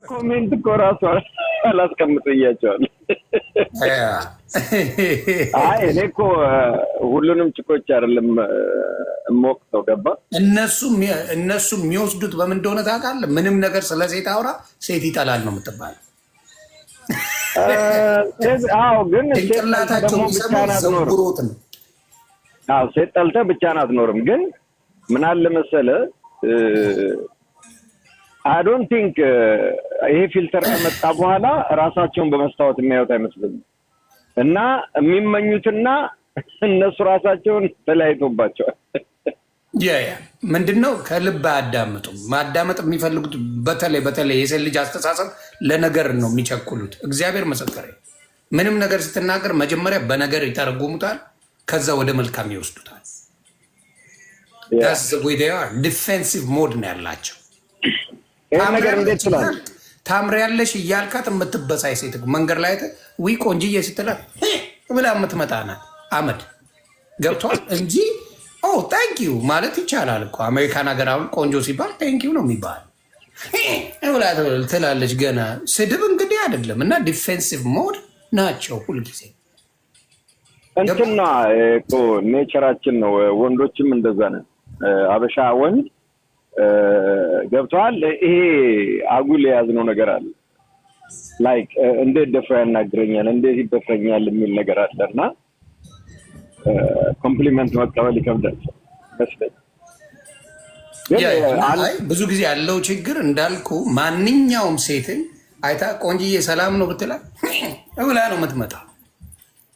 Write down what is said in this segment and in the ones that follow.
ኮሜንት እኮ ራሱ አላስቀምጥያቸዋለሁ። አይ እኔ እኮ ሁሉንም ጭቆች አይደለም እሞቅተው ገባ። እነሱ የሚወስዱት በምን እንደሆነ ታውቃለህ? ምንም ነገር ስለ ሴት አውራ ሴት ይጠላል ነው የምትባለው። አዎ ግን ጭንቅላታቸው የሚሰማው ዘውሮት ነው። አዎ ሴት ጠልተህ ብቻህን አትኖርም። ግን ምን አለ መሰለህ I don't think ይሄ ፊልተር ከመጣ በኋላ ራሳቸውን በመስታወት የሚያዩት አይመስልም። እና የሚመኙትና እነሱ ራሳቸውን ተለያይቶባቸዋል። ምንድነው ከልብ አያዳምጡም። ማዳመጥ የሚፈልጉት በተለይ የሴት ልጅ አስተሳሰብ ለነገር ነው የሚቸኩሉት። እግዚአብሔር መሰከረ። ምንም ነገር ስትናገር መጀመሪያ በነገር ይተረጉሙታል፣ ከዛ ወደ መልካም ይወስዱታል። ዲፌንሲቭ ሞድ ነው ያላቸው። ታምሪያለሽ እያልካት የምትበሳይ ሴት መንገድ ላይ ዊ ቆንጅዬ ስትላት ብላ የምትመጣ ናት። አመድ ገብቷል እንጂ ታንኪዩ ማለት ይቻላል እኮ። አሜሪካን ሀገር አሁን ቆንጆ ሲባል ታንኪዩ ነው የሚባል ብላ ትላለች። ገና ስድብ እንግዲህ አይደለም። እና ዲፌንሲቭ ሞድ ናቸው ሁልጊዜ። እንትና እኮ ኔቸራችን ነው። ወንዶችም እንደዛ ነን። አበሻ ወንድ ገብቷል። ይሄ አጉል የያዝነው ነገር አለ። ላይክ እንዴት ደፍሮ ያናግረኛል፣ እንዴት ይደፍረኛል የሚል ነገር አለና ኮምፕሊመንት መቀበል ይከብዳል መስለኝ። ብዙ ጊዜ ያለው ችግር እንዳልኩ ማንኛውም ሴትን አይታ ቆንጅዬ ሰላም ነው ብትላ ብላ ነው የምትመጣው።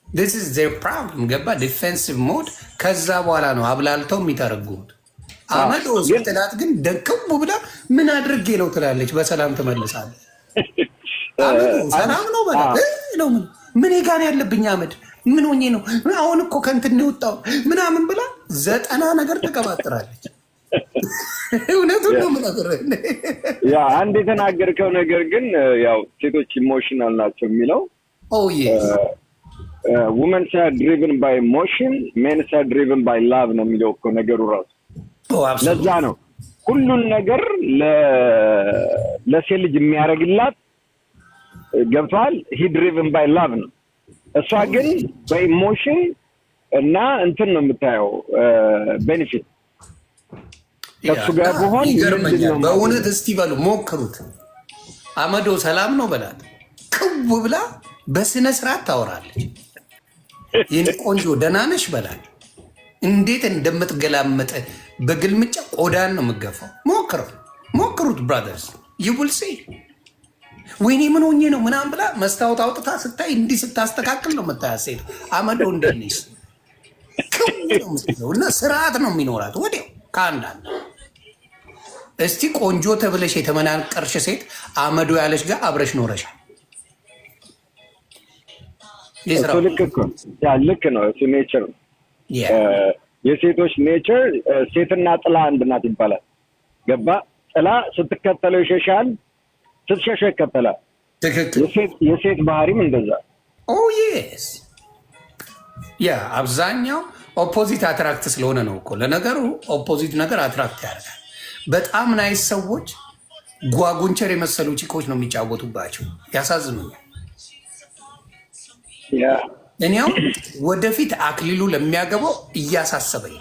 this is their problem ገባ። ዲፌንሲቭ ሞድ። ከዛ በኋላ ነው አብላልተው የሚተረጉሙት። አመድ ስትላት ግን ደቅሙ ብላ ምን አድርጌ ነው ትላለች። በሰላም ትመልሳለች። ሰላም ነው በላ ነው ምን ጋር ያለብኝ አመድ ምን ሆኜ ነው አሁን እኮ ከእንትን የወጣው ምናምን ብላ 90 ነገር ተቀባጥራለች። እውነቱን ነው የምነግርህ። አንድ የተናገርከው ነገር ግን ያው ሴቶች ኢሞሽናል ናቸው የሚለው women are driven by emotion, men are driven by love ነው የሚለው እኮ ነገሩ ራሱ። ለዛ ነው ሁሉን ነገር ለሴት ልጅ የሚያደርግላት ገብቷል። he driven by love ነው። እሷ ግን በኢሞሽን እና እንትን ነው የምታየው ቤኔፊት ከሱ ጋር በሆን ይገርመኛል በእውነት። እስቲ በሉ ሞክሩት። አመዶ ሰላም ነው በላት ቅው ብላ በስነ ስርዓት ታወራለች። የኔ ቆንጆ ደህና ነሽ በላት። እንዴት እንደምትገላመጠ በግልምጫ ቆዳን ነው የምገፋው። ሞክሩት ብራዘርስ you will see። ወይኔ ምን ሆኜ ነው ምናምን ብላ መስታወት አውጥታ ስታይ እንዲህ ስታስተካክል ነው የምታያት ሴት። አመዶ እንደነሽ እና ስርዓት ነው የሚኖራት ወዲያው ከአንዳንድ። እስቲ ቆንጆ ተብለሽ የተመናቀርሽ ሴት አመዶ ያለሽ ጋር አብረሽ ኖረሻል። ልክ ነው። እሱ ኔቸር ነው። የሴቶች ኔቸር ሴትና ጥላ አንድ ናት ይባላል። ገባ። ጥላ ስትከተለው ይሸሻል፣ ስትሸሸ ይከተላል። የሴት ባህሪም እንደዛ። አብዛኛው ኦፖዚት አትራክት ስለሆነ ነው እኮ። ለነገሩ ኦፖዚት ነገር አትራክት ያደርጋል። በጣም ናይስ ሰዎች ጓጉንቸር የመሰሉ ቺኮች ነው የሚጫወቱባቸው። ያሳዝኑኛል። እኔው ወደፊት አክሊሉ ለሚያገባው እያሳሰበኝ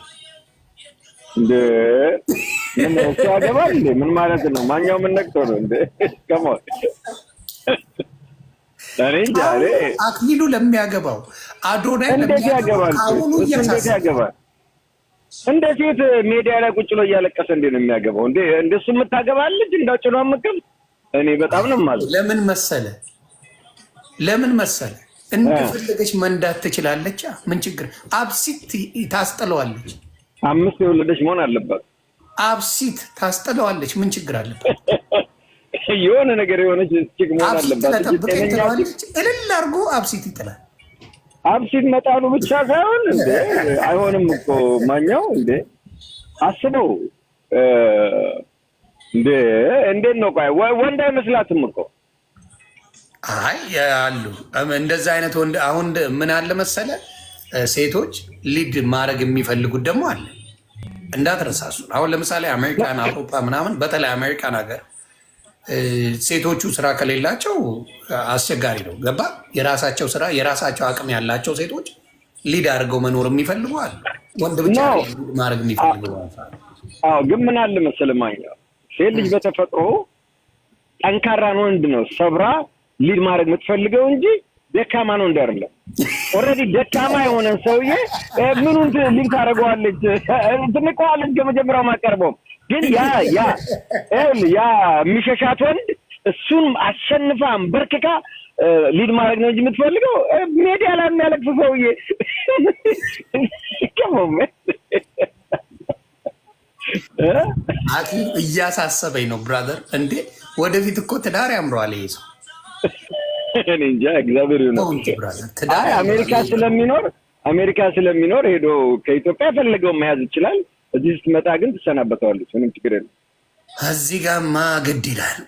እንደ ምን ያገባል እንዴ? ምን ማለት ነው? ማኛው ምን ነክቶ ነው እንዴ? ከሞት ዛሬ አክሊሉ ለሚያገባው አዶናይ ለሚያገባው አሁኑ ያገባል። እንደ ሴት ሜዲያ ላይ ቁጭ ብሎ እያለቀሰ እንዴ ነው የሚያገባው እንዴ? እንደሱ የምታገባለች እንዳጭሎ አመከም። እኔ በጣም ነው ማለት። ለምን መሰለ እንደፈለገች መንዳት ትችላለች። ምን ችግር? አብሲት ታስጠለዋለች። 5 የወለደች መሆን አለባት። አብሲት ታስጠለዋለች። ምን ችግር አለበት? የሆነ ነገር የሆነች ችግር መሆን አለባት። እልል አድርጎ አብሲት ይጥላል። አብሲት መጣሉ ብቻ ሳይሆን እንዴ አይሆንም እኮ ማኛው እንዴ አስበው እንዴ እንዴት ነው? ቆይ ወንድ አይመስላትም እኮ። አይ አሉ እንደዛ አይነት ወንድ። አሁን ምን አለ መሰለ ሴቶች ሊድ ማድረግ የሚፈልጉት ደግሞ አለ። እንዳትረሳሱ። አሁን ለምሳሌ አሜሪካን፣ አውሮፓ ምናምን በተለይ አሜሪካን ሀገር ሴቶቹ ስራ ከሌላቸው አስቸጋሪ ነው። ገባ? የራሳቸው ስራ የራሳቸው አቅም ያላቸው ሴቶች ሊድ አድርገው መኖር የሚፈልጉ አሉ። ወንድ ብቻ ማድረግ የሚፈልጉ ግን ምን አለ መሰለህ ሴት ልጅ በተፈጥሮ ጠንካራ ነው ወንድ ነው ሰብራ ሊድ ማድረግ የምትፈልገው እንጂ ደካማ ነው አይደለም። ኦልሬዲ ደካማ የሆነ ሰውዬ ምኑን ሊድ ታደርገዋለች? ትንቀዋለች ከመጀመሪያው ማቀርበው። ግን ያ የሚሸሻት ወንድ እሱን አሸንፋ አንበርክካ ሊድ ማድረግ ነው እንጂ የምትፈልገው ሜዲያ ላይ የሚያለቅስ ሰውዬ እያሳሰበኝ ነው ብራዘር። እንዴ ወደፊት እኮ ትዳር ያምረዋል ይሄ ሰው። እኔ እንጃ እግዚአብሔር ይሁን። አሜሪካ ስለሚኖር ሄዶ ከኢትዮጵያ ፈለገው መያዝ ይችላል። እዚህ ስትመጣ ግን ትሰናበተዋለች። ምንም ችግር የለም። እዚህ ጋማ ግድ ይላል።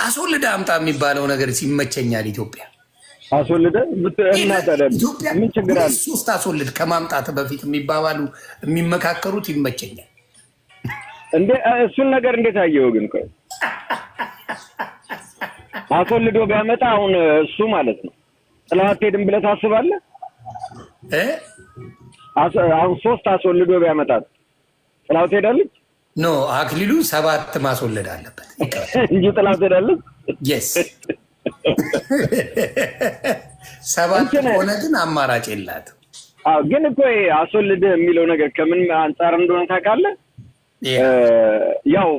አስወልደ አምጣ የሚባለው ነገር ሲመቸኛል። ኢትዮጵያ አስወልደ ኢትዮጵያ ምን ችግር አለ? ሶስት አስወልድ ከማምጣት በፊት የሚባባሉ የሚመካከሩት ይመቸኛል። እንዴ እሱን ነገር እንዴት አየው ግን? ቆይ አስወልዶ ቢያመጣ አሁን እሱ ማለት ነው ጥላው አትሄድም ብለህ ታስባለህ? አሁን ሶስት አስወልዶ ቢያመጣት ጥላው ትሄዳለች? ኖ አክሊሉ 7 ማስወለድ አለበት እንጂ ጥላው ትሄዳለች? yes 7 ሆነ ግን አማራጭ የላትም። ግን እኮ አስወልድ የሚለው ነገር ከምን አንጻር እንደሆነ ታውቃለህ? ያው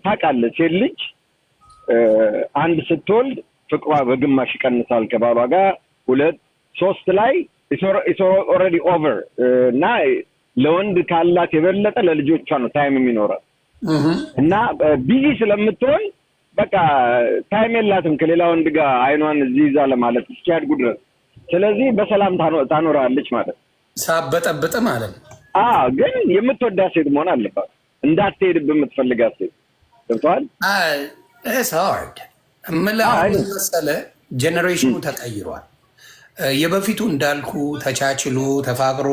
ታውቃለህ ሴት ልጅ አንድ ስትወልድ ፍቅሯ በግማሽ ይቀንሳል ከባሏ ጋር 2 3 ላይ it's already over እና ለወንድ ካላት የበለጠ ለልጆቿ ነው ታይም የሚኖረው እና ቢዚ ስለምትሆን በቃ ታይም የላትም ከሌላ ወንድ ጋር አይኗን እዚህ ይዛ ለማለት እስኪያድጉ ድረስ። ስለዚህ በሰላም ታኖራለች ማለት ሳበጠበጠ ማለት ነው። ግን የምትወዳት ሴት መሆን አለባት። እንዳትሄድብህ የምትፈልጋት ሴት ገብቶሃል? it's hard ምላው መሰለህ ጄኔሬሽኑ ተቀይሯል። የበፊቱ እንዳልኩ ተቻችሎ ተፋቅሮ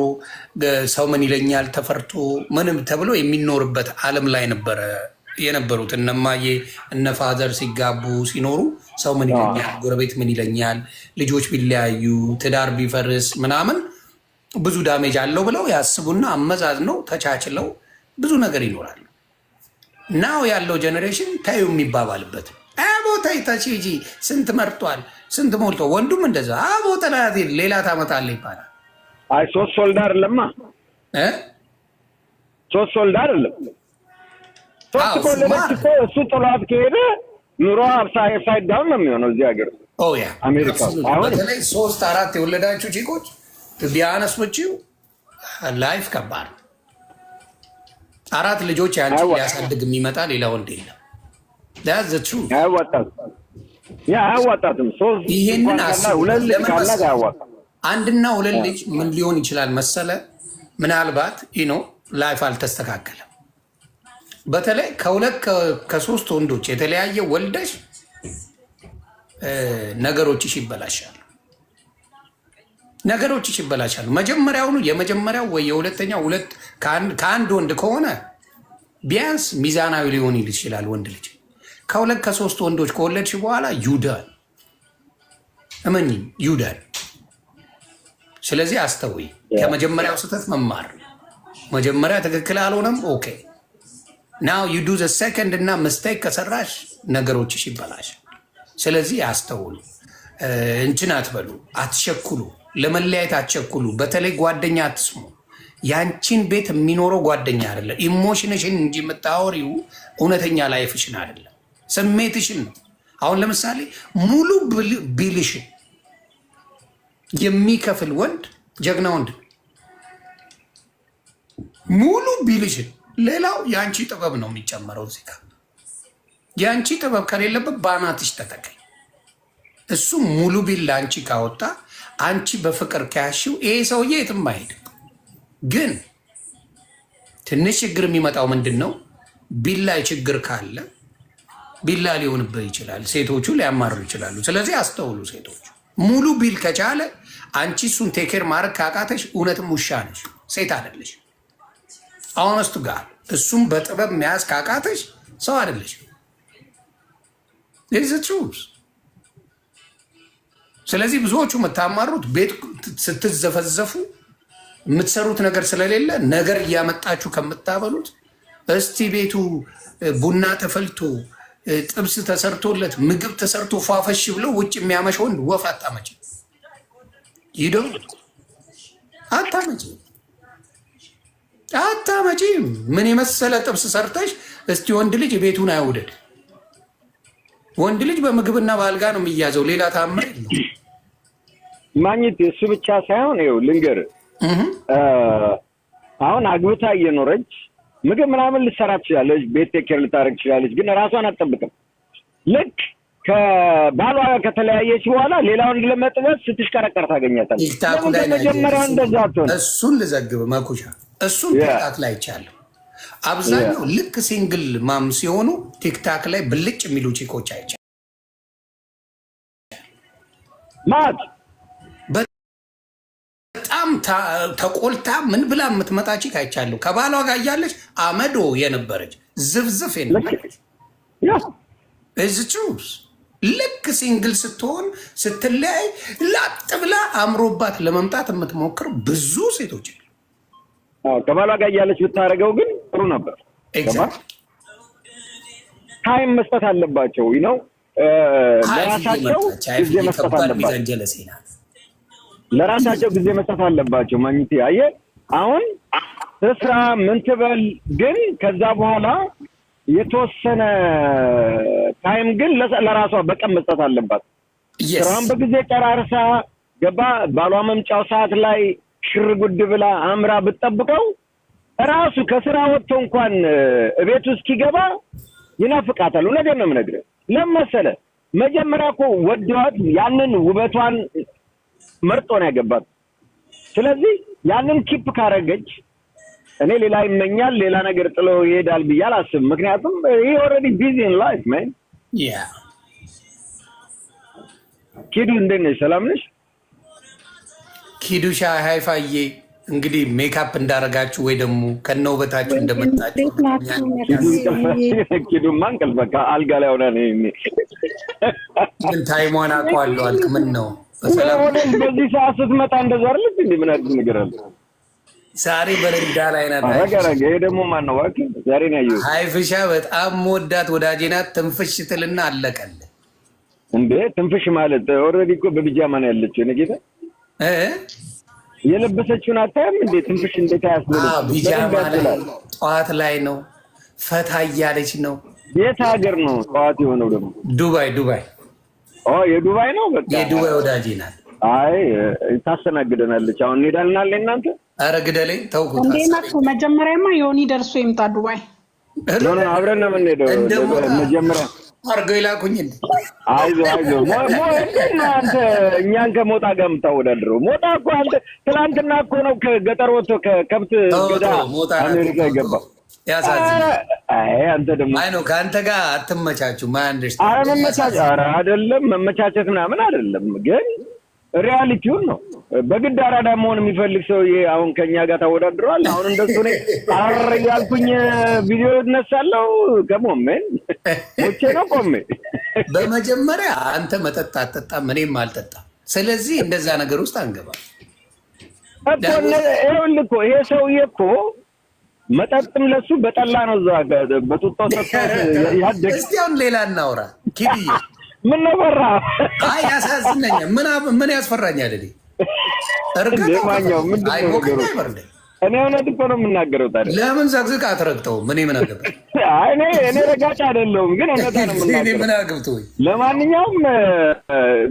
ሰው ምን ይለኛል ተፈርቶ ምንም ተብሎ የሚኖርበት ዓለም ላይ ነበረ የነበሩት። እነማዬ እነ ፋዘር ሲጋቡ ሲኖሩ ሰው ምን ይለኛል፣ ጎረቤት ምን ይለኛል፣ ልጆች ቢለያዩ ትዳር ቢፈርስ ምናምን ብዙ ዳሜጅ አለው ብለው ያስቡና አመዛዝነው ተቻችለው ብዙ ነገር ይኖራሉ። ናው ያለው ጀኔሬሽን ታዩ የሚባባልበት ቦታ ይታቺጂ ስንት መርጧል ስንት ሞልቶ ወንዱም እንደዛ ተላቴ ሌላ ታመጣለህ ይባላል። ሶስት ሶልዳ አይደለማ ሶስት ሶልዳ አይደለም። ሶስት ኮሌጅ እሱ ጥሏት ከሄደ ኑሮ አፕሳይድ ዳውን ነው የሚሆነው እዚህ ሀገር ያ አሜሪካ። አሁን በተለይ 3-4 የወለዳችሁ ቺኮች ቢያነስ ወጪው ላይፍ ከባድ 4 ልጆች ያንቺ ሊያሳድግ የሚመጣ ሌላ ወንድ የለም። that's the truth አያዋጣትም። ይሄንን ሁለት ልጅ ካላት አያዋጣም። አንድና ሁለት ልጅ ምን ሊሆን ይችላል መሰለ? ምናልባት ላይፍ አልተስተካከለም። በተለይ ከ2-3 ወንዶች የተለያየ ወልደሽ ነገሮችሽ ይበላሻሉ። የመጀመሪያው ወይ የሁለተኛው ከአንድ ወንድ ከሆነ ቢያንስ ሚዛናዊ ሊሆን ይችላል ወንድ ልጅ። ከ2-3 ወንዶች ከወለድሽ በኋላ ዩዳን ዩዳን። ስለዚህ አስተውይ። ከመጀመሪያው ስህተት መማር። መጀመሪያ ትክክል አልሆነም። ኦኬ ናው ዩ ዱ ዘ ሰከንድ እና ሚስቴክ ከሰራሽ ነገሮችሽ ይበላሽ። ስለዚህ አስተውሉ። እንችን አትበሉ፣ አትቸኩሉ፣ ለመለያየት አትቸኩሉ። በተለይ ጓደኛ አትስሙ። ያንቺን ቤት የሚኖረው ጓደኛ አይደለም። ኢሞሽንሽን እንጂ የምታወሪው እውነተኛ ላይፍሽን አይደለም፣ ስሜትሽን ነው። አሁን ለምሳሌ ሙሉ ቢልሽን የሚከፍል ወንድ ጀግና ወንድ ነው። ሙሉ ቢልሽን፣ ሌላው የአንቺ ጥበብ ነው የሚጨመረው እዚህ ጋር። የአንቺ ጥበብ ከሌለበት ባናትሽ ተጠቀኝ። እሱ ሙሉ ቢል ለአንቺ ካወጣ አንቺ በፍቅር ከያሽው ይሄ ሰውዬ የትም አይሄድም። ግን ትንሽ ችግር የሚመጣው ምንድን ነው? ቢላ ችግር ካለ ቢላ ሊሆንብህ ይችላል። ሴቶቹ ሊያማሩ ይችላሉ። ስለዚህ አስተውሉ ሴቶች። ሙሉ ቢል ከቻለ አንቺ እሱን ቴኬር ማድረግ ካቃተሽ እውነትም ውሻ ነሽ፣ ሴት አይደለሽ። አሁነስቱ ጋር እሱም በጥበብ መያዝ ካቃተሽ ሰው አይደለሽ። ስለዚህ ብዙዎቹ የምታማሩት ቤት ስትዘፈዘፉ የምትሰሩት ነገር ስለሌለ ነገር እያመጣችሁ ከምታበሉት እስቲ ቤቱ ቡና ተፈልቶ ጥብስ ተሰርቶለት ምግብ ተሰርቶ ፏፈሽ ብለው ውጭ የሚያመሽ ወንድ ወፍ አታመጭ ይዶ አታመጪም። ምን የመሰለ ጥብስ ሰርተሽ እስቲ ወንድ ልጅ ቤቱን አይውደድ። ወንድ ልጅ በምግብና በአልጋ ነው የሚያዘው። ሌላ ታምር የለው። ማግኘት እሱ ብቻ ሳይሆን ይኸው ልንገር፣ አሁን አግብታ እየኖረች ምግብ ምናምን ልትሰራ ትችላለች፣ ቤት ቴኬር ልታደርግ ትችላለች፣ ግን ራሷን አትጠብቅም። ልክ ከባሏ ከተለያየች በኋላ ሌላውን ለመጥበስ ስትሽከረከር ታገኛታለች። መጀመሪያ እንደዛ አትሆን። እሱን ልዘግብ መኩሻ፣ እሱን ቲክታክ ላይ ይቻለሁ። አብዛኛው ልክ ሲንግል ማም ሲሆኑ ቲክታክ ላይ ብልጭ የሚሉ ቺኮች አይቻል ማት በጣም ተቆልታ ምን ብላ የምትመጣ ቺክ አይቻለሁ። ከባሏ ጋር እያለች አመዶ የነበረች ዝፍዝፍ የነበረች እዝቹስ ልክ ሲንግል ስትሆን ስትለያይ ላጥ ብላ አምሮባት ለመምጣት የምትሞክር ብዙ ሴቶች ከባሏ ጋር እያለች ብታደርገው ግን ጥሩ ነበር። ታይም መስጠት አለባቸው ነው ለራሳቸው ጊዜ መስጠት አለባቸው። ለራሳቸው ጊዜ መስጠት አለባቸው። ማግኘት አየህ አሁን ስራ ምን ትበል ግን ከዛ በኋላ የተወሰነ ታይም ግን ለራሷ በቀን መስጠት አለባት። ስራውን በጊዜ ጨራርሳ ገባ ባሏ መምጫው ሰዓት ላይ ሽር ጉድ ብላ አምራ ብትጠብቀው ራሱ ከስራ ወጥቶ እንኳን እቤት ውስጥ ሲገባ ይናፍቃታል። ነገር ነው የምነግርህ። ለምን መጀመሪያ እኮ ወደዋት ያንን ውበቷን መርጦ ነው ያገባት። ስለዚህ ያንን ኪፕ ካረገች እኔ ሌላ ይመኛል ሌላ ነገር ጥሎ ይሄዳል ብዬ አላስብም። ምክንያቱም he already busy in life man ኪዱ እንደት ነሽ? ሰላም ነሽ? ኪዱሻ ሃይፋዬ እንግዲህ ሜካፕ እንዳረጋችሁ ወይ ደግሞ ከነውበታችሁ እንደመጣችሁ ኪዱ ማንቀል በቃ አልጋ ላይ ሆነ ነው ምን ታይሟን አውቀዋለሁ አልክ። ምን ነው በሰላም በዚህ ሰዓት ስትመጣ እንደዛ አይደል እንዴ? ምን አዲስ ነገር አለ? ዛሬ በረንዳ ላይ ናት። አረጋጋ ይሄ ደግሞ ማን ነው? ዋቂ ዛሬ ነው ያየው። ሃይፍሻ በጣም ወዳት ወዳጄ ናት። ትንፍሽ ትልና አለቀል እንዴ? ትንፍሽ ማለት ኦልሬዲ እኮ በቢጃማ ነው ያለችው። እኔ ጌታ የለበሰችውን አታይም እንዴ? ትንፍሽ እንዴት ያስብለ? ቢጃማ ላይ ጠዋት ላይ ነው ፈታ እያለች ነው። የት ሀገር ነው ጠዋት የሆነው ደግሞ? ዱባይ የዱባይ ነው። በቃ የዱባይ ወዳጄ ናት። አይ ታስተናግደናለች። አሁን እንሄዳለን እናንተ። ኧረ ግደለኝ ተውኩት። መጀመሪያማ ዮኒ ደርሶ ይምጣ ዱባይ። አብረን ነው የምንሄደው። መጀመሪያ አርገው ይላኩኝ እንዴ? አይዞህ አንተ እኛን ከሞጣ ጋር የምታወዳድረው? ሞጣ እኮ አንተ ትላንትና እኮ ነው ከገጠር ወጥቶ ከከብት ገዳ አሜሪካ የገባው። አንተ ደግሞ አይ ነው ከአንተ ጋር አትመቻችሁ። ኧረ አይደለም መመቻቸት ምናምን አይደለም፣ ግን ሪያሊቲውን ነው። በግድ አራዳ መሆን የሚፈልግ ሰውዬ አሁን ከኛ ጋር ታወዳድረዋል። አሁን እንደሱ ነው አረ ያልኩኝ ቪዲዮ እነሳለሁ። ከሞመን ሞቼ ነው ቆሜ። በመጀመሪያ አንተ መጠጥ አትጠጣም፣ እኔም አልጠጣም። ስለዚህ እንደዛ ነገር ውስጥ አንገባም። ይኸውልህ እኮ ይሄ ሰውዬ እኮ መጠጥም ለሱ በጠላ ነው እዛ በጡጦ ሰጥቶ ያደግ። እስቲ አሁን ሌላ እናውራ ኪድዬ። ምን ነው ፈራ? አይ ያሳዝነኛል። ምን ያስፈራኛል? ማኛው ምንድን ነው ነገሩ? እኔ እውነት እኮ ነው የምናገረው። ታዲያ ለምን ዘግዝቅ አትረግጠውም? ምን አገባኝ? እኔ ረጋጭ አይደለሁም፣ ግን እውነታ ነው የምናገረው። ምን አግብቶኝ? ለማንኛውም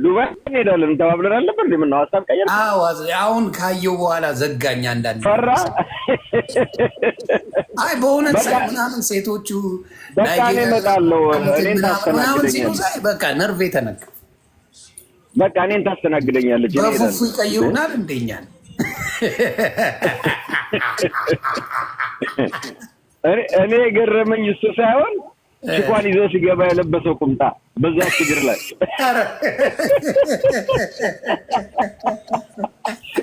ዱባይ እንሄዳለን ተባብለን አልነበር? ምን ነው ሀሳብ ቀየር? አሁን ካየው በኋላ ዘጋኝ። አንዳንድ ፈራ። አይ በእውነት ምናምን ሴቶቹ በቃ እኔ እመጣለሁ። እኔን ታስተናግደኛለች። በቃ ነርቬ ተነካ። በቃ እኔን ታስተናግደኛለች። በፉፉ ይቀይሩናል እንደኛል። እኔ የገረመኝ እሱ ሳይሆን ቺኳን ይዞ ሲገባ የለበሰው ቁምጣ በዛ ችግር ላይ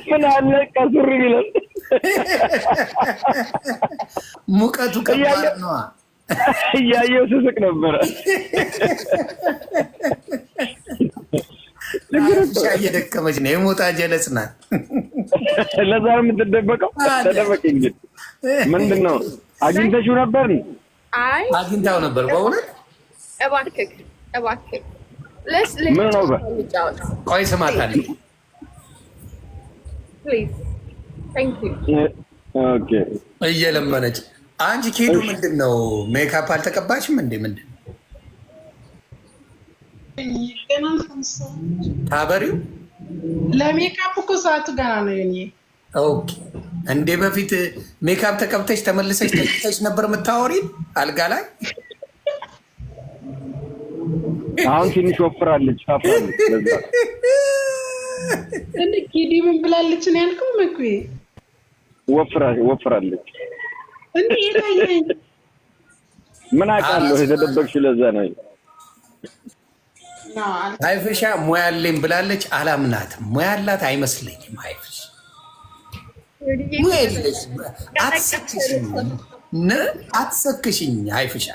ምን አለ ቀሱሪ ይላል። ሙቀቱ ከባድ ነው። እያየሁ ስስቅ ነበረ። እየደከመች ነው፣ የሞታ ጀለስ ናት። ለዛ ነው የምትደበቀው። ተደበቅ እንጂ ምንድን ነው? አግኝተሽው ነበር? አይ አግኝታው ነበር በእውነት። እባክህ ምን ነው? ቆይ ስማታለሁ። ኦኬ እየለመነች አንቺ ኬዱ ምንድን ነው? ሜካፕ አልተቀባሽም እንዴ? ምንድን ነው ታበሪው? ለሜካፕ እኮ ሰዓቱ ገና ነው። የኔ ኦኬ። እንዴ በፊት ሜካፕ ተቀብተሽ ተመልሰሽ ተቀብተሽ ነበር የምታወሪ አልጋ ላይ። አሁን ትንሽ ወፍራለች፣ ታፍራለች። ለዛ እንዴ ኬዲ ምን ብላለች ነው ያልከው? መኩ ወፍራለች። እንዴ ይታየኝ ምን አውቃለሁ? የተደበቅሽ ለዛ ነው። አይፍሻ ሙያ አለኝ ብላለች። አላምናትም። ሙያ አላት አይመስለኝም። አይፍሽ ሙያ የለሽ። አትሰክሽኝ አይፍሻ።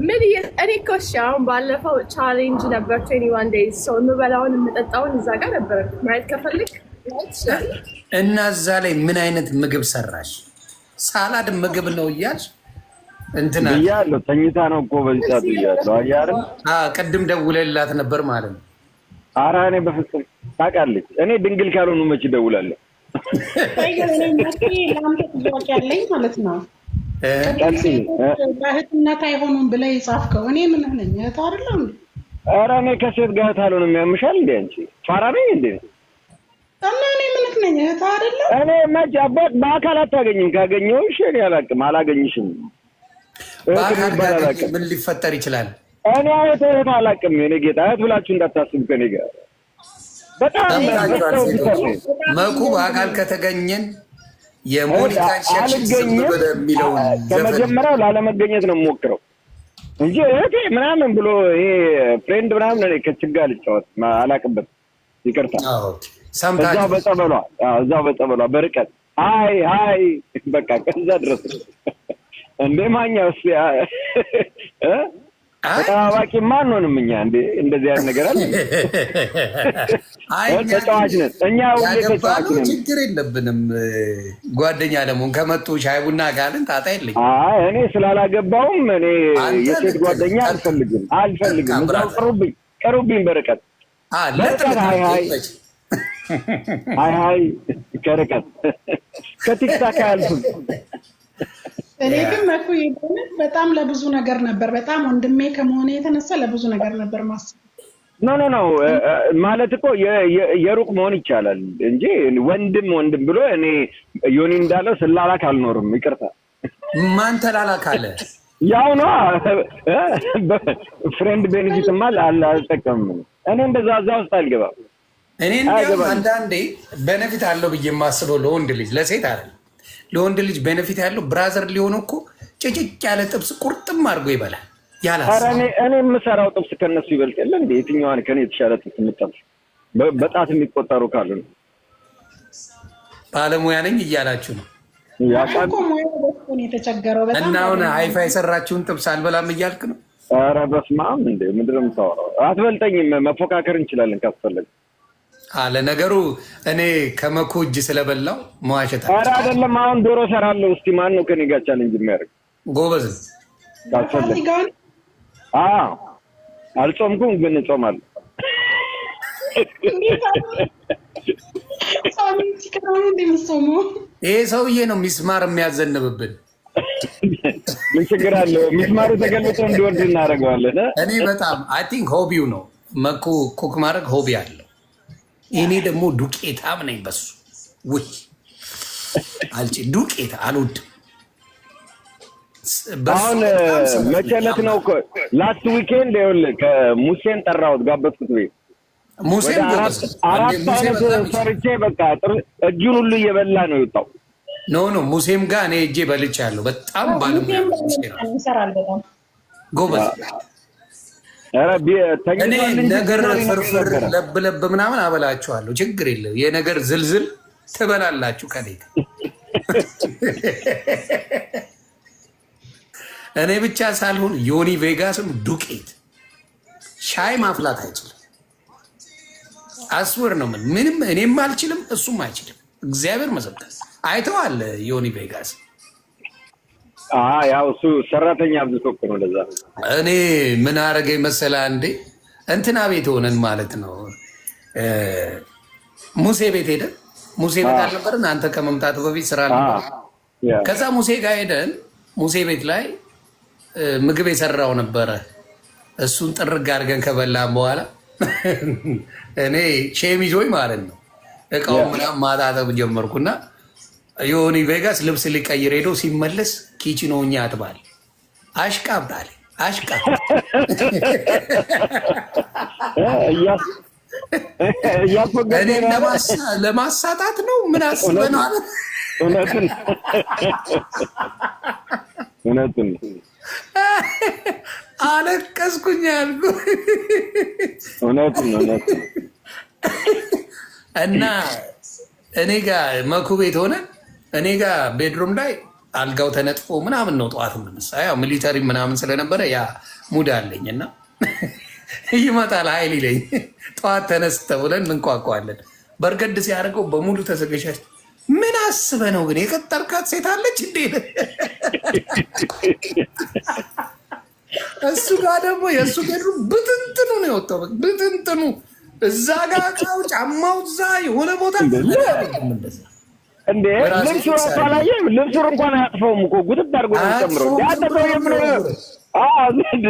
ምን እኔ እኮ እሺ፣ አሁን ባለፈው ቻሌንጅ ነበር 21 ዴይዝ ሰው የምበላውን የምጠጣውን እዛ ጋር ነበር ማየት ከፈልግ እና እዛ ላይ ምን አይነት ምግብ ሰራሽ? ሳላድ ምግብ ነው እያልሽ እንትና ብያለሁ። ተኝታ ነው እኮ በዚህ ሰዓት ብያለሁ። አያርም ቅድም ደውለላት ነበር ማለት ነው። ኧረ እኔ በፍጹም ታውቃለች። እኔ ድንግል ካልሆኑ መች እደውላለሁ? ያለኝ ማለት ነው። እህትነት አይሆኑም ብለህ የጻፍከው እኔ ምን ነኝ? እህት አይደለም። ኧረ እኔ ከሴት ጋር እህት አልሆንም። ያምሻል እንዴ? አንቺ ፋራ ነኝ እንዴ? እና እኔ ምን ነኝ? እህት አይደለም። እኔ መች አባት በአካል አታገኝም። ካገኘሁሽ እኔ አላገኝሽም። ምን ሊፈጠር ይችላል? እኔ እህት አላውቅም። የእኔ ጌታ እህት ብላችሁ እንዳታስቡ ከእኔ ጋር በጣም መኩ በአካል ከተገኘን የሞኒካን ሸክሽም የሚለውን ከመጀመሪያው ላለመገኘት ነው የምሞክረው እንጂ እህቴ ምናምን ብሎ ይሄ ፍሬንድ ምናምን ከችጋ ልጫወት አላውቅበት። ይቅርታ። እዛው በጸበሏ በርቀት አይ በቃ ከዛ ድረስ እንዴ ማኛው ተጠባባቂ ማንሆንም እኛ እንዴ እንደዚህ አይነት ነገር አለ። ተጫዋች ነን እኛ፣ ሁሌ ተጫዋች ነን። ችግር የለብንም። ጓደኛ ለመሆን ከመጡ ሻይ ቡና ካልን ጣጣ የለኝም። እኔ ስላላገባውም እኔ የሴት ጓደኛ አልፈልግም። እዛው ቅሩብኝ በርቀት ሀይ ከርቀት ከቲክታክ አያልፍም። እኔ ግን መኩ በጣም ለብዙ ነገር ነበር። በጣም ወንድሜ ከመሆነ የተነሳ ለብዙ ነገር ነበር ማስብ። ኖ ማለት እኮ የሩቅ መሆን ይቻላል እንጂ ወንድም ብሎ እኔ ዮኒ እንዳለው ስላላክ አልኖርም። ይቅርታ። ማን ተላላክ አለ? ያው ነው ፍሬንድ ቤኔፊትማ አልጠቀምም። እኔ እንደዛ እዛ ውስጥ አልገባም። እኔ አንዳንዴ ቤኔፊት አለው ብዬ የማስበው ለወንድ ልጅ ለሴት አይደለም። ለወንድ ልጅ ቤኔፊት ያለው ብራዘር ሊሆን እኮ ጭጭቅ ያለ ጥብስ ቁርጥም አድርጎ ይበላል። እኔ የምሰራው ጥብስ ከነሱ ይበልጥ የለ እንዴ? የትኛዋን ከኔ የተሻለ ጥብስ የምጠብስ? በጣት የሚቆጠሩ ካሉ ነው። ባለሙያ ነኝ እያላችሁ ነው የተቸገረው። እና አሁን ሀይፋ የሰራችውን ጥብስ አልበላም እያልክ ነው? ኧረ በስመ አብ እንዴ! ምንድን ነው የምታወራው? አትበልጠኝም። መፎካከር እንችላለን ካስፈለገ። ለነገሩ እኔ ከመኩ እጅ ስለበላው መዋሸት አይደለም። አሁን ዶሮ ሰራለሁ። እስቲ ማን ነው ከኔ ጋር ቻሌንጅ የሚያደርግ? ጎበዝ አልጾምኩም ግን እጾማለሁ። ይሄ ሰውዬ ነው ሚስማር የሚያዘንብብን። ምን ችግር አለው? ሚስማሩ ተገልብጦ እንዲወርድ እናደርገዋለን። እኔ በጣም አይ ቲንክ ሆቢው ነው መኩ ኩክ ማድረግ ሆቢ አለው። እኔ ደግሞ ዱቄታም ነኝ በሱ ውይ ዱቄት አልወድም። አሁን መቼ ዕለት ነው? ላስት ዊኬንድ ይኸውልህ ከሙሴን ጠራሁት፣ ጋበዝኩት ቤት። ሙሴም አራት አይነት ሰርቼ በቃ እጁን ሁሉ እየበላ ነው የወጣው። ኖ ሙሴም ጋር እኔ እጄ በልቻለሁ። በጣም ባለሙያ ጎበዝ። እኔ ነገር ፍርፍር ለብ ምናምን አበላችኋለሁ። ችግር የለም። የነገር ዝልዝል ትበላላችሁ ከኔ እኔ ብቻ ሳልሆን ዮኒ ቬጋስም ዱቄት ሻይ ማፍላት አይችልም። አስወር ነው ምንም እኔም አልችልም እሱም አይችልም። እግዚአብሔር መሰከረ። አይተዋል ዮኒ ቬጋስ ያው እሱ ሰራተኛ ብዙ እኮ ነው። ለዛ እኔ ምን አረገኝ መሰለህ አንዴ እንትና ቤት ሆነን ማለት ነው ሙሴ ቤት ሄደን ሙሴ ቤት አልነበርን አንተ ከመምጣቱ በፊት ስራ ነበር። ከዛ ሙሴ ጋር ሄደን ሙሴ ቤት ላይ ምግብ የሰራው ነበረ። እሱን ጥርግ አድርገን ከበላን በኋላ እኔ ሼሚዞኝ ማለት ነው እቃው ምናምን ማጣጠብ ጀመርኩና ዮኒ ቬጋስ ልብስ ሊቀይር ሄዶ ሲመለስ ኪችኖኛ አጥባል አሽቃብጣል አሽቃብ እኔን ለማሳጣት ነው። ምን አስበህ ነው? እውነቱን አለቀስኩኝ ያልኩ እውነቱን እና እኔ ጋር መኩ ቤት ሆነ እኔ ጋር ቤድሩም ላይ አልጋው ተነጥፎ ምናምን ነው ጠዋት የምነሳ። ያው ሚሊተሪ ምናምን ስለነበረ ያ ሙድ አለኝ እና ይመጣል ኃይል ይለኝ ጠዋት ተነስተ ብለን እንቋቋለን። በርገድ ሲያደርገው በሙሉ ተዘገሻች። ምን አስበህ ነው ግን የቀጠርካት ሴት አለች እንዴ? እሱ ጋር ደግሞ የእሱ ቤድሩም ብትንትኑ ነው የወጣው። ብትንትኑ እዛ ጋር እቃው ጫማው እዛ የሆነ ቦታ እንዴ ልብሱ ራሱ አላየህም? ልብሱን እንኳን አያጥፈውም እኮ ጉጥጥ አድርጎ ነው የሚጨምረው። ያጠፈው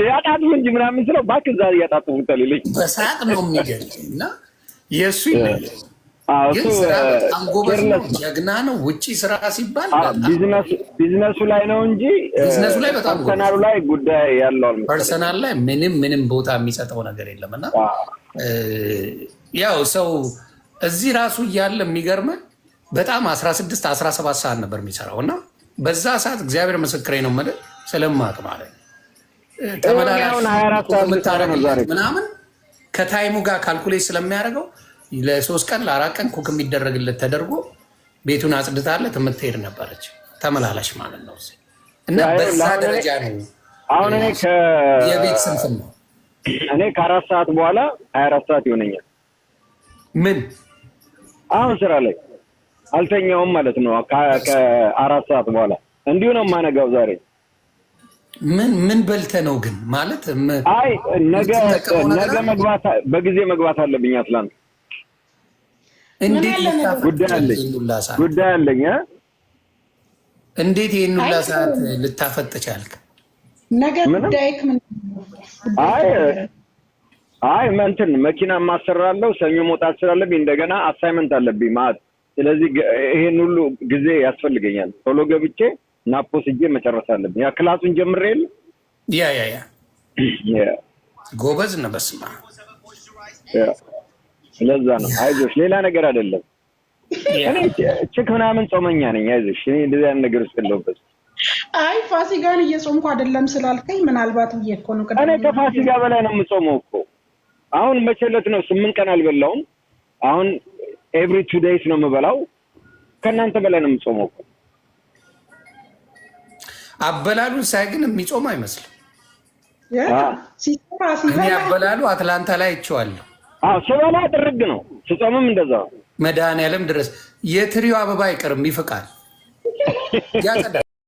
ያጣጥፍ እንጂ ምናምን ስለው እባክህ እዛ እያጣጥፉ ተልልኝ በሳቅ ነው የሚገኝ እና የእሱ ይለያል። ግን ስራ በጣም ጎበዝ ነው፣ ጀግና ነው። ውጭ ስራ ሲባል ቢዝነሱ ላይ ነው እንጂ ቢዝነሱ ላይ በጣም ፐርሰናሉ ላይ ጉዳይ ያለው ፐርሰናል ላይ ምንም ቦታ የሚሰጠው ነገር የለም። እና ያው ሰው እዚህ ራሱ እያለ የሚገርመን በጣም 16-17 ሰዓት ነበር የሚሰራው እና በዛ ሰዓት እግዚአብሔር ምስክሬ ነው የምልህ ስለማቅ ማለት ተመላላሽ ምናምን ከታይሙ ጋር ካልኩሌት ስለሚያደርገው ለ3 ቀን ለ4 ቀን ኩክ የሚደረግለት ተደርጎ ቤቱን አጽድታለት የምትሄድ ነበረች ተመላላሽ ማለት ነው። እና በዛ ደረጃ ነው። አሁን እኔ የቤት ስንፍን ነው። እኔ ከ4 ሰዓት በኋላ 24 ሰዓት ይሆነኛል። ምን አሁን ስራ ላይ አልተኛውም ማለት ነው። ከ4 ሰዓት በኋላ እንዲሁ ነው የማነጋው። ዛሬ ምን በልተህ ነው ግን ማለት? አይ ነገ መግባት በጊዜ መግባት አለብኝ አትላንት። እንዴት ጉዳይ አለኝ። እንዴት ይሄን ሁላ ሰዓት ልታፈጥ ቻልክ? ነገ ጉዳይክ ምን? አይ እንትን መኪና ማሰራለሁ። ሰኞ መውጣት ስላለብኝ እንደገና አሳይመንት አለብኝ ማለት። ስለዚህ ይሄን ሁሉ ጊዜ ያስፈልገኛል። ቶሎ ገብቼ ናፖስ ሄጄ መጨረስ አለብኝ። ያ ክላሱን ጀምሬ ያ ጎበዝ ነው። በስማ ስለዛ ነው። አይዞሽ፣ ሌላ ነገር አይደለም። እኔ ቼክ ምናምን ጾመኛ ነኝ። አይዞሽ፣ እኔ እንደዚህ አይነት ነገር ውስጥ የለሁበት። አይ ፋሲካን እየጾምኩ አይደለም ስላልከኝ ምናልባት ብዬ እኮ ነው። እኔ ከፋሲካ በላይ ነው የምጾመው እኮ። አሁን መቼለት ነው 8 ቀን አልበላውም። አሁን ኤቭሪ 2 ዴይስ ነው የምበላው። ከእናንተ በላይ ነው የምጾመው እኮ። አበላሉን ሳይ ግን የሚጾም አይመስልም። እኔ አበላሉ አትላንታ ላይ አይቼዋለሁ። ስበላ ጥርግ ነው፣ ስጾምም እንደዛ። መድኃኒዓለም ድረስ የትሪው አበባ አይቀርም ይፍቃል፣ ያጸዳል።